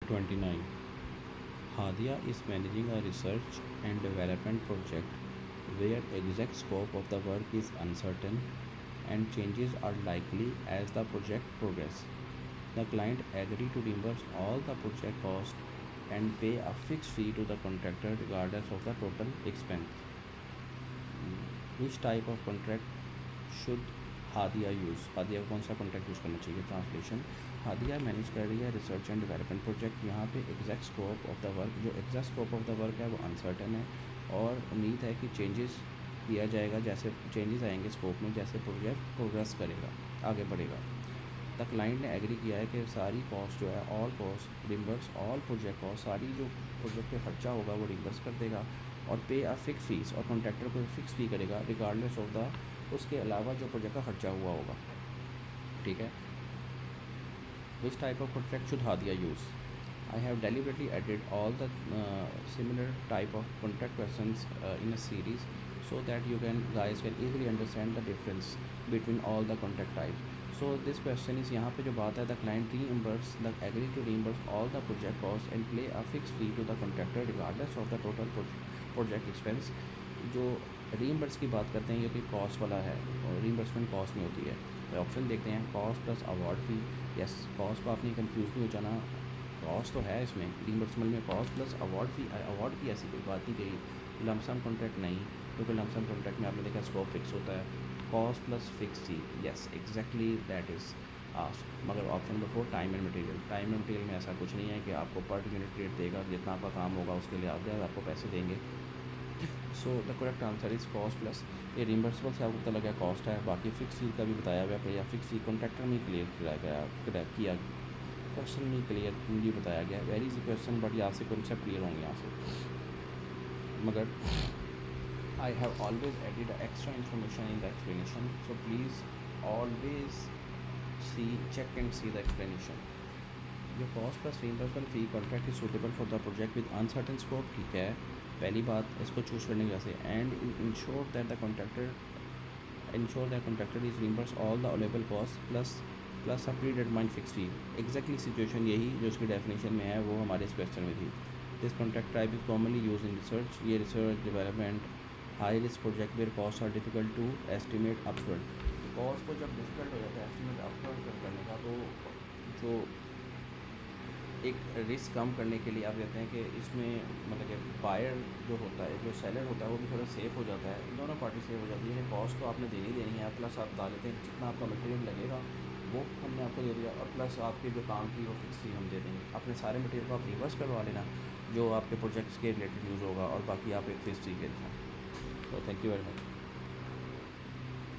29. Hadia is managing a research and development project where exact scope of the work is uncertain and changes are likely as the project progresses. The client agrees to reimburse all the project costs and pay a fixed fee to the contractor regardless of the total expense. Which type of contract should Hadiya use? Hadiya कौन सा contract use करना चाहिए? Translation: Hadiya manage कर रही है research and development project. यहाँ पे exact scope of the work, जो exact scope of the work है वो अनसर्टन है और उम्मीद है कि चेंजेस किया जाएगा, जैसे चेंजेस आएंगे स्कोप में जैसे प्रोजेक्ट प्रोग्रेस करेगा, आगे बढ़ेगा। द क्लाइंट ने एग्री किया है कि सारी कॉस्ट जो है, all cost reimburse, all project cost, सारी जो प्रोजेक्ट पे खर्चा होगा वो रिम्बर्स कर देगा और पे अ फिक्स फीस, और कॉन्ट्रैक्टर को फिक्स फी करेगा रिगार्डलेस ऑफ द, उसके अलावा जो प्रोजेक्ट का खर्चा हुआ होगा। ठीक है। Which type of contract should Hadiya use? I have deliberately added all the similar type of contract questions in a series so that you guys can easily understand the difference between all the contract types. So this question is, यहाँ पे जो बात है, the client reimburse the agree to reimburse all the project costs and pay a fixed fee to the contractor regardless of the total project expense. जो reimburse की बात करते हैं ये कोई कॉस्ट वाला है और reimbursement कॉस्ट नहीं होती है। ऑप्शन देखते हैं, कॉस्ट प्लस अवार्ड फी। यस, कॉस्ट को आपने कंफ्यूज नहीं हो जाना, कॉस्ट तो है इसमें, रिइंबर्समेंट में कॉस्ट प्लस अवार्ड फी। अवार्ड की ऐसी कोई बात नहीं कही, लमसम कॉन्ट्रैक्ट नहीं, क्योंकि लमसम कॉन्ट्रैक्ट में आपने देखा स्कोप फिक्स होता है। Cost plus fix fee, yes exactly that is asked. मगर option number 4 time and material, time and material में ऐसा कुछ नहीं है कि आपको पर यूनिट रेट देगा, जितना आपका काम होगा उसके लिए आपको पैसे देंगे। So the correct answer is cost plus, ये रिइंबर्सेबल से आपको पता लगा कॉस्ट है, बाकी फिक्स फी का भी बताया हुआ है, या फिक्स फी कॉन्ट्रैक्टर में क्लियर किया, क्वेश्चन में क्लियर मुझे बताया गया। वेरी इजी क्वेश्चन, बट यहाँ से कॉन्सेप्ट क्लियर होंगे यहाँ से। मगर I have always added extra information in the explanation, so please always see, check and see the explanation. जो cost plus reimbursement fee contract is suitable for the project with uncertain scope, ठीक है, पहली बात इसको choose करने की वजह से। And ensure that the contractor is reimburse all the available cost plus a predetermined fix fee. Exactly situation यही जो उसकी डेफिनेशन में है वो हमारे इस क्वेश्चन में थी। This contract type is commonly use in research, ये research development high risk project where cost are difficult to estimate upfront. Cost को जब डिफिकल्ट हो जाता है एस्टिमेट अपफ्रंट करने का, तो जो एक रिस्क कम करने के लिए आप कहते हैं कि इसमें मतलब कि बायर जो होता है, जो सेलर होता है, वो भी थोड़ा सेफ़ हो जाता है, दोनों पार्टी सेफ हो जाती है। कॉस्ट तो आपने देनी देनी है, प्लस आप बता लेते हैं जितना आपका मटेरियल लगेगा वो हमने आपको दे दिया, और प्लस आपके जो काम की वो फिक्स फी हम दे देंगे। अपने सारे मटेरियल को आप रिवर्स करवा लेना जो आपके प्रोजेक्ट्स के रिलेटेड यूज़ होगा, और बाकी आप एक फिक्स फी के देना। तो थैंक यू वेरी मच।